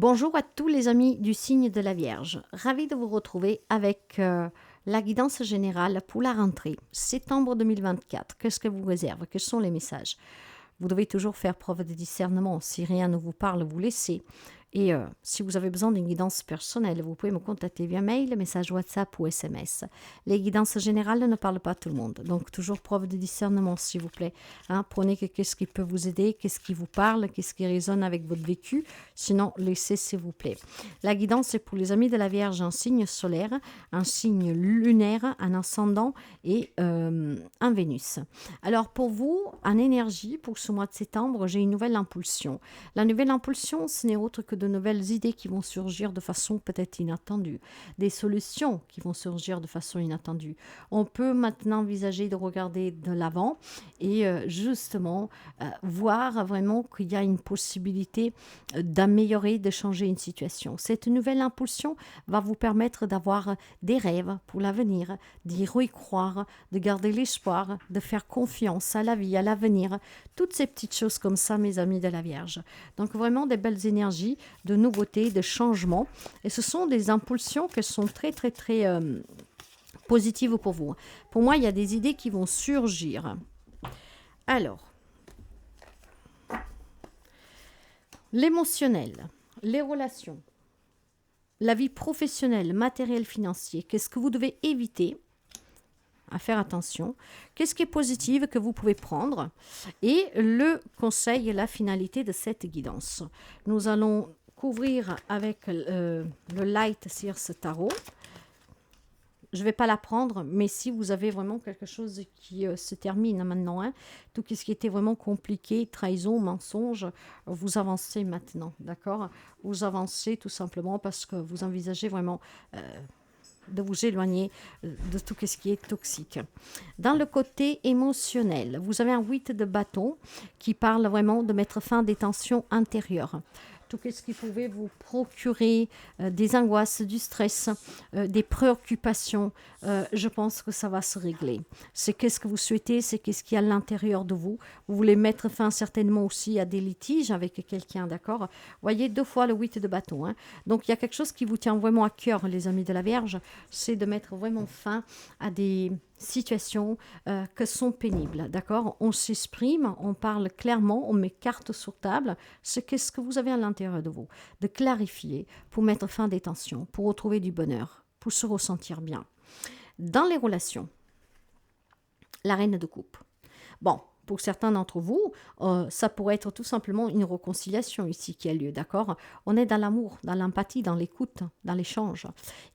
Bonjour à tous les amis du signe de la Vierge. Ravi de vous retrouver avec la guidance générale pour la rentrée, septembre 2024. Qu'est-ce que vous réserve? Quels sont les messages? Vous devez toujours faire preuve de discernement. Si rien ne vous parle, vous laissez. Et si vous avez besoin d'une guidance personnelle, vous pouvez me contacter via mail, message WhatsApp ou SMS. Les guidances générales ne parlent pas à tout le monde. Donc, toujours preuve de discernement, s'il vous plaît. Prenez qu'est-ce qui peut vous aider, qu'est-ce qui vous parle, qu'est-ce qui résonne avec votre vécu. Sinon, laissez, s'il vous plaît. La guidance est pour les amis de la Vierge un signe solaire, un signe lunaire, un ascendant et un Vénus. Alors, pour vous, en énergie, pour ce mois de septembre, j'ai une nouvelle impulsion. La nouvelle impulsion, ce n'est autre que de nouvelles idées qui vont surgir de façon peut-être inattendue, des solutions qui vont surgir de façon inattendue. On peut maintenant envisager de regarder de l'avant et justement voir vraiment qu'il y a une possibilité d'améliorer, de changer une situation. Cette nouvelle impulsion va vous permettre d'avoir des rêves pour l'avenir, d'y recroire, de garder l'espoir, de faire confiance à la vie, à l'avenir, toutes ces petites choses comme ça, mes amis de la Vierge. Donc vraiment des belles énergies, de nouveautés, de changements. Et ce sont des impulsions qui sont très, très, très positives pour vous. Pour moi, il y a des idées qui vont surgir. Alors, l'émotionnel, les relations, la vie professionnelle, matériel, financier. Qu'est-ce que vous devez éviter à faire attention? Qu'est-ce qui est positif que vous pouvez prendre? Et le conseil et la finalité de cette guidance. Nous allons couvrir avec le Light Seers Tarot. Je ne vais pas la prendre, mais si vous avez vraiment quelque chose qui se termine maintenant, tout ce qui était vraiment compliqué, trahison, mensonge, vous avancez maintenant, d'accord? Vous avancez tout simplement parce que vous envisagez vraiment de vous éloigner de tout ce qui est toxique. Dans le côté émotionnel, vous avez un 8 de bâton qui parle vraiment de mettre fin à des tensions intérieures. Tout ce qui pouvait vous procurer des angoisses, du stress, des préoccupations, je pense que ça va se régler. C'est qu'est-ce que vous souhaitez, c'est qu'est-ce qu'il y a à l'intérieur de vous. Vous voulez mettre fin certainement aussi à des litiges avec quelqu'un, d'accord? Voyez, 2 fois le 8 de bâton. Donc, il y a quelque chose qui vous tient vraiment à cœur, les amis de la Vierge, c'est de mettre vraiment fin à des situations que sont pénibles, d'accord? On s'exprime, on parle clairement, on met carte sur table, c'est qu'est-ce que vous avez à l'intérieur de vous, de clarifier pour mettre fin des tensions, pour retrouver du bonheur, pour se ressentir bien. Dans les relations, la reine de coupe. Bon, pour certains d'entre vous, ça pourrait être tout simplement une réconciliation ici qui a lieu, d'accord? On est dans l'amour, dans l'empathie, dans l'écoute, dans l'échange.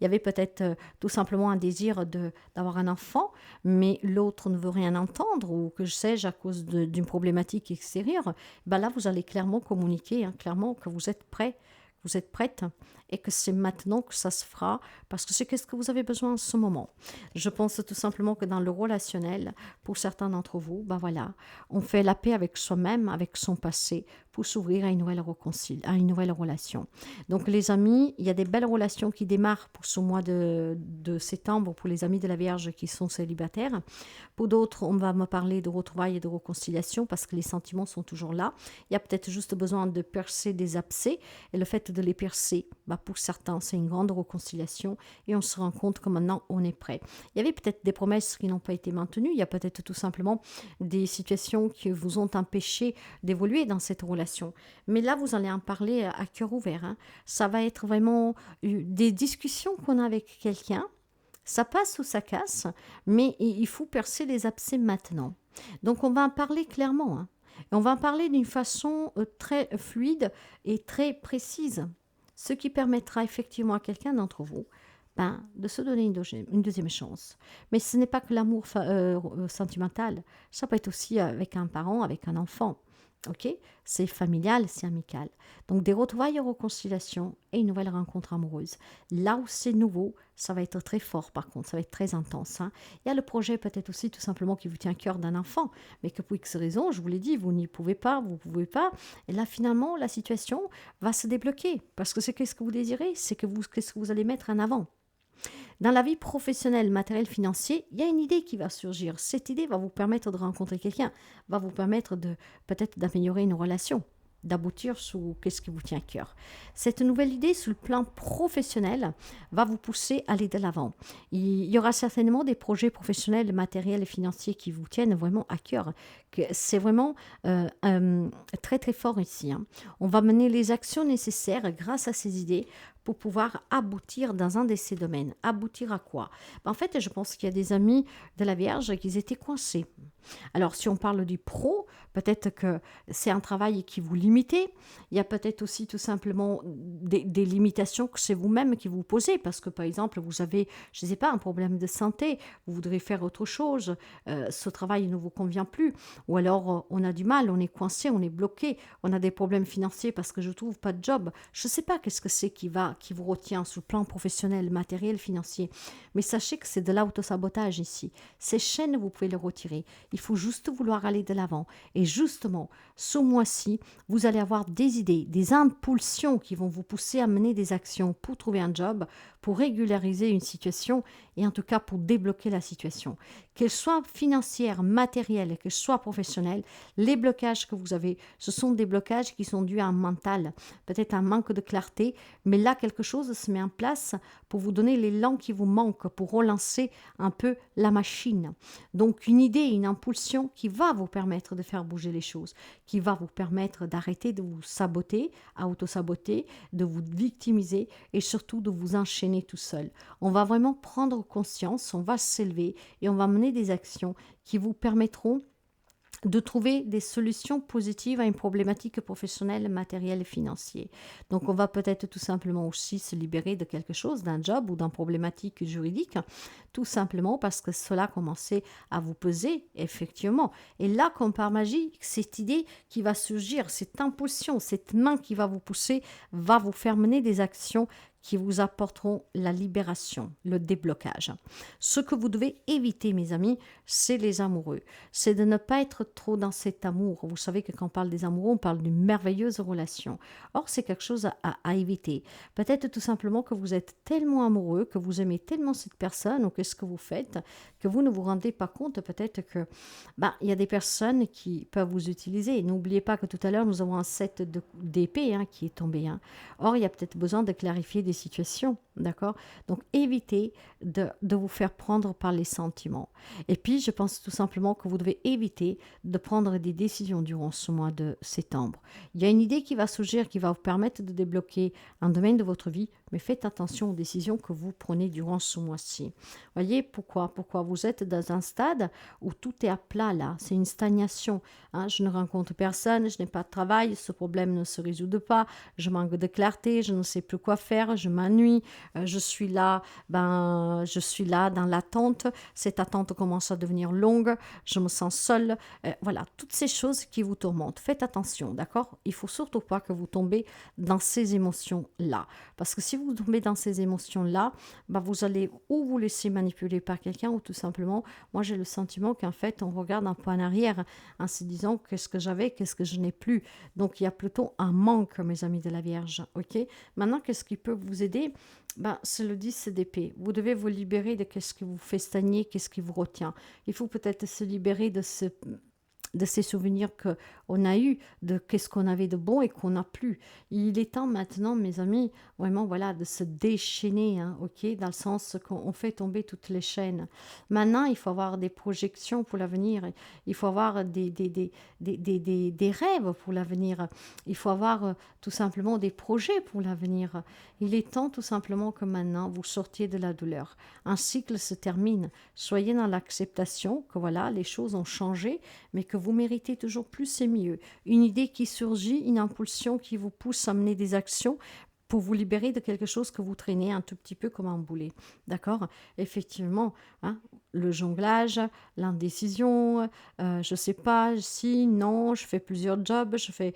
Il y avait peut-être tout simplement un désir d'avoir un enfant, mais l'autre ne veut rien entendre, ou que sais-je, à cause d'une problématique extérieure. Ben là, vous allez clairement communiquer, clairement que vous êtes prêt, vous êtes prête, et que c'est maintenant que ça se fera, parce que c'est qu'est-ce que vous avez besoin en ce moment. Je pense tout simplement que dans le relationnel, pour certains d'entre vous, ben voilà, on fait la paix avec soi-même, avec son passé, pour s'ouvrir à une nouvelle relation. Donc les amis, il y a des belles relations qui démarrent pour ce mois de septembre, pour les amis de la Vierge qui sont célibataires. Pour d'autres, on va me parler de retrouvailles et de réconciliation, parce que les sentiments sont toujours là. Il y a peut-être juste besoin de percer des abcès, et le fait de les percer, pour certains, c'est une grande réconciliation, et on se rend compte que maintenant, on est prêt. Il y avait peut-être des promesses qui n'ont pas été maintenues, il y a peut-être tout simplement des situations qui vous ont empêché d'évoluer dans cette relation. Mais là, vous allez en parler à cœur ouvert. Ça va être vraiment des discussions qu'on a avec quelqu'un. Ça passe ou ça casse, mais il faut percer les abcès maintenant. Donc, on va en parler clairement. Et on va en parler d'une façon très fluide et très précise, ce qui permettra effectivement à quelqu'un d'entre vous de se donner une deuxième chance. Mais ce n'est pas que l'amour sentimental, ça peut être aussi avec un parent, avec un enfant. Ok, c'est familial, c'est amical. Donc des retrouvailles et réconciliation et une nouvelle rencontre amoureuse. Là où c'est nouveau, ça va être très fort par contre, ça va être très intense. Il y a le projet peut-être aussi tout simplement qui vous tient à cœur d'un enfant, mais que pour X raison, je vous l'ai dit, vous n'y pouvez pas, vous ne pouvez pas. Et là finalement, la situation va se débloquer. Parce que c'est qu'est-ce que vous désirez, c'est qu'est-ce que vous allez mettre en avant. Dans la vie professionnelle, matérielle, financier, il y a une idée qui va surgir. Cette idée va vous permettre de rencontrer quelqu'un, va vous permettre peut-être d'améliorer une relation. d'aboutir sur qu'est-ce qui vous tient à cœur. Cette nouvelle idée sur le plan professionnel va vous pousser à aller de l'avant. Il y aura certainement des projets professionnels, matériels et financiers qui vous tiennent vraiment à cœur. C'est vraiment très très fort ici. On va mener les actions nécessaires grâce à ces idées pour pouvoir aboutir dans un de ces domaines. Aboutir à quoi? En fait, je pense qu'il y a des amis de la Vierge qui étaient coincés. Alors, si on parle du pro, peut-être que c'est un travail qui vous limite. Il y a peut-être aussi tout simplement des limitations que c'est vous-même qui vous posez. Parce que, par exemple, vous avez, je ne sais pas, un problème de santé, vous voudrez faire autre chose, ce travail ne vous convient plus. Ou alors, on a du mal, on est coincé, on est bloqué, on a des problèmes financiers parce que je ne trouve pas de job. Je ne sais pas qu'est-ce que c'est qui vous retient sur le plan professionnel, matériel, financier. Mais sachez que c'est de l'autosabotage ici. Ces chaînes, vous pouvez les retirer. Il faut juste vouloir aller de l'avant. Et justement, ce mois-ci, vous allez avoir des idées, des impulsions qui vont vous pousser à mener des actions pour trouver un job, pour régulariser une situation et en tout cas pour débloquer la situation. Qu'elle soit financière, matérielle, qu'elle soit professionnelle, les blocages que vous avez, ce sont des blocages qui sont dus à un mental, peut-être un manque de clarté, mais là, quelque chose se met en place pour vous donner l'élan qui vous manque, pour relancer un peu la machine. Donc, une idée, une impulsion qui va vous permettre de faire bouger les choses, qui va vous permettre d'arrêter de vous saboter, à auto-saboter, de vous victimiser et surtout de vous enchaîner tout seul. On va vraiment prendre conscience, on va s'élever et on va mener des actions qui vous permettront de trouver des solutions positives à une problématique professionnelle, matérielle et financière. Donc, on va peut-être tout simplement aussi se libérer de quelque chose, d'un job ou d'une problématique juridique, tout simplement parce que cela commençait à vous peser, effectivement. Et là, comme par magie, cette idée qui va surgir, cette impulsion, cette main qui va vous pousser, va vous faire mener des actions qui vous apporteront la libération, le déblocage. Ce que vous devez éviter, mes amis, c'est les amoureux. C'est de ne pas être trop dans cet amour. Vous savez que quand on parle des amoureux, on parle d'une merveilleuse relation. Or, c'est quelque chose à éviter. Peut-être tout simplement que vous êtes tellement amoureux, que vous aimez tellement cette personne ou qu'est-ce que vous faites, que vous ne vous rendez pas compte peut-être que il y a des personnes qui peuvent vous utiliser. N'oubliez pas que tout à l'heure, nous avons un set d'épée qui est tombé. Or, il y a peut-être besoin de clarifier des situations, d'accord? Donc, évitez de vous faire prendre par les sentiments. Et puis, je pense tout simplement que vous devez éviter de prendre des décisions durant ce mois de septembre. Il y a une idée qui va surgir, qui va vous permettre de débloquer un domaine de votre vie, mais faites attention aux décisions que vous prenez durant ce mois-ci. Voyez pourquoi? Pourquoi vous êtes dans un stade où tout est à plat là, c'est une stagnation. Je ne rencontre personne, je n'ai pas de travail, ce problème ne se résout pas, je manque de clarté, je ne sais plus quoi faire, je m'ennuie, je suis là dans l'attente, cette attente commence à devenir longue, je me sens seule, voilà, toutes ces choses qui vous tourmentent. Faites attention, d'accord? Il faut surtout pas que vous tombez dans ces émotions-là, parce que si vous tombez dans ces émotions-là, vous allez ou vous laisser manipuler par quelqu'un ou tout simplement, moi j'ai le sentiment qu'en fait on regarde un peu en arrière en se disant qu'est-ce que j'avais, qu'est-ce que je n'ai plus. Donc il y a plutôt un manque, mes amis de la Vierge, ok? Maintenant, qu'est-ce qui peut vous aider? C'est le 10 d'épée. Vous devez vous libérer de qu'est-ce qui vous fait stagner, qu'est-ce qui vous retient. Il faut peut-être se libérer de ces souvenirs qu'on a eus, de qu'est-ce qu'on avait de bon et qu'on n'a plus. Il est temps maintenant, mes amis, vraiment, voilà, de se déchaîner, ok, dans le sens qu'on fait tomber toutes les chaînes. Maintenant, il faut avoir des projections pour l'avenir, il faut avoir des rêves pour l'avenir, il faut avoir tout simplement des projets pour l'avenir. Il est temps tout simplement que maintenant, vous sortiez de la douleur. Un cycle se termine. Soyez dans l'acceptation que voilà, les choses ont changé, mais que vous méritez toujours plus et mieux. Une idée qui surgit, une impulsion qui vous pousse à mener des actions pour vous libérer de quelque chose que vous traînez un tout petit peu comme un boulet. D'accord? Effectivement, le jonglage, l'indécision, je ne sais pas, si, non, je fais plusieurs jobs, je fais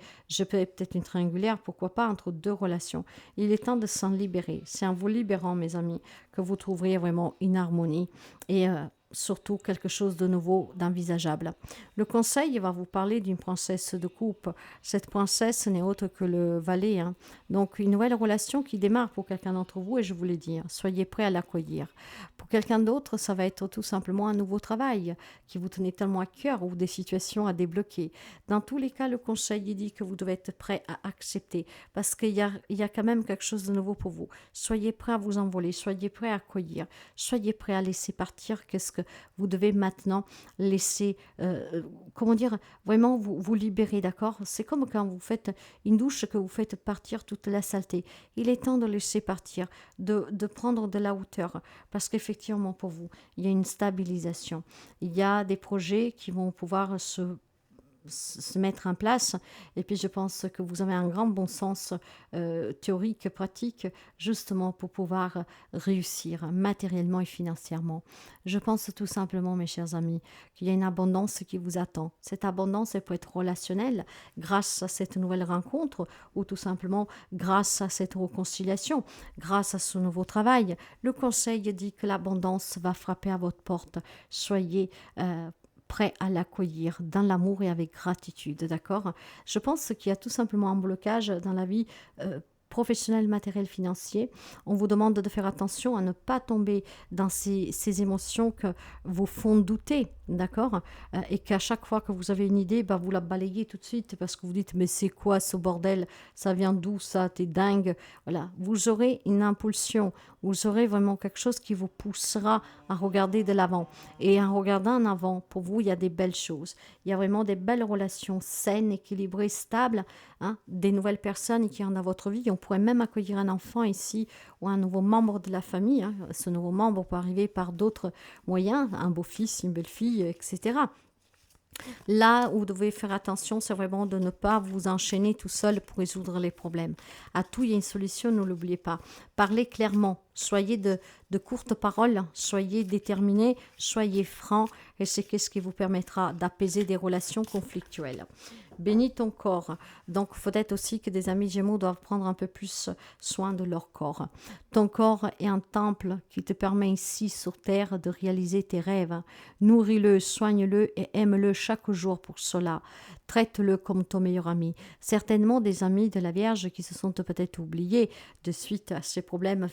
peut-être une triangulaire, pourquoi pas, entre deux relations. Il est temps de s'en libérer. C'est en vous libérant, mes amis, que vous trouverez vraiment une harmonie et surtout quelque chose de nouveau, d'envisageable. Le conseil va vous parler d'une princesse de coupe. Cette princesse n'est autre que le valet. Donc, une nouvelle relation qui démarre pour quelqu'un d'entre vous, et je vous l'ai dit, soyez prêts à l'accueillir. Pour Pour quelqu'un d'autre, ça va être tout simplement un nouveau travail qui vous tenait tellement à cœur ou des situations à débloquer. Dans tous les cas, le conseil il dit que vous devez être prêt à accepter parce il y a quand même quelque chose de nouveau pour vous. Soyez prêt à vous envoler, soyez prêt à accueillir, soyez prêt à laisser partir. Qu'est-ce que vous devez maintenant laisser, comment dire, vraiment vous libérer, d'accord? C'est comme quand vous faites une douche que vous faites partir toute la saleté. Il est temps de laisser partir, de prendre de la hauteur parce qu'effectivement pour vous, il y a une stabilisation. Il y a des projets qui vont pouvoir se mettre en place. Et puis, je pense que vous avez un grand bon sens théorique, pratique, justement pour pouvoir réussir matériellement et financièrement. Je pense tout simplement, mes chers amis, qu'il y a une abondance qui vous attend. Cette abondance, elle peut être relationnelle grâce à cette nouvelle rencontre ou tout simplement grâce à cette réconciliation, grâce à ce nouveau travail. Le conseil dit que l'abondance va frapper à votre porte. Soyez prêt à l'accueillir dans l'amour et avec gratitude, d'accord? Je pense qu'il y a tout simplement un blocage dans la vie professionnelle, matérielle, financier. On vous demande de faire attention à ne pas tomber dans ces émotions que vous font douter, d'accord? Et qu'à chaque fois que vous avez une idée, bah, vous la balayez tout de suite parce que vous dites, mais c'est quoi ce bordel? Ça vient d'où ça? T'es dingue? Voilà, vous aurez une impulsion, vous aurez vraiment quelque chose qui vous poussera à regarder de l'avant. Et en regardant en avant, pour vous, il y a des belles choses. Il y a vraiment des belles relations saines, équilibrées, stables, hein, des nouvelles personnes qui en dans votre vie. On pourrait même accueillir un enfant ici ou un nouveau membre de la famille. Hein. Ce nouveau membre peut arriver par d'autres moyens, un beau-fils, une belle-fille, etc. Là où vous devez faire attention, c'est vraiment de ne pas vous enchaîner tout seul pour résoudre les problèmes. À tout, il y a une solution, ne l'oubliez pas. Parlez clairement, soyez de courtes paroles, soyez déterminés, soyez francs, et c'est ce qui vous permettra d'apaiser des relations conflictuelles. Bénis ton corps. Donc, peut-être aussi que des amis Gémeaux doivent prendre un peu plus soin de leur corps. Ton corps est un temple qui te permet ici sur terre de réaliser tes rêves. Nourris-le, soigne-le et aime-le chaque jour pour cela. Traite-le comme ton meilleur ami. Certainement des amis de la Vierge qui se sont peut-être oubliés de suite à ces problèmes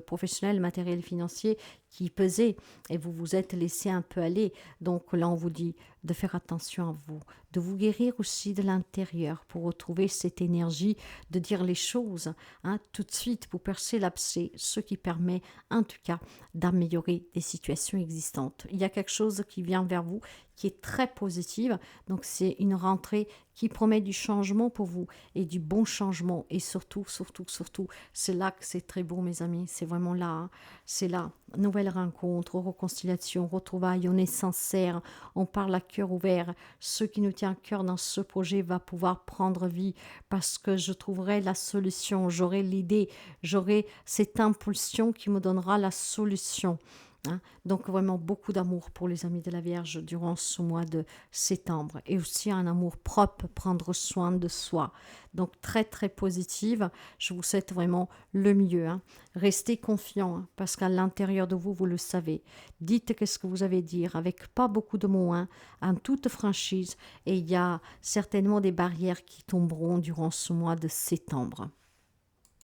professionnels, matériels, financiers qui pesaient et vous vous êtes laissé un peu aller. Donc là, on vous dit de faire attention à vous, de vous guérir aussi de l'intérieur pour retrouver cette énergie de dire les choses hein, tout de suite pour percer l'abcès, ce qui permet en tout cas d'améliorer des situations existantes. Il y a quelque chose qui vient vers vous qui est très positive, donc c'est une rentrée qui promet du changement pour vous et du bon changement et surtout, c'est là que c'est très beau mes amis, c'est vraiment là, hein. C'est là, nouvelle rencontre, réconciliation, retrouvailles, on est sincère, on parle à cœur ouvert, ce qui nous tient à cœur dans ce projet va pouvoir prendre vie parce que je trouverai la solution, j'aurai l'idée, j'aurai cette impulsion qui me donnera la solution. Hein. Donc vraiment beaucoup d'amour pour les amis de la Vierge durant ce mois de septembre et aussi un amour propre, prendre soin de soi. Donc très très positive, je vous souhaite vraiment le mieux. Hein. Restez confiants hein, parce qu'à l'intérieur de vous, vous le savez. Dites qu'est-ce que vous avez à dire avec pas beaucoup de mots, hein, en toute franchise et il y a certainement des barrières qui tomberont durant ce mois de septembre.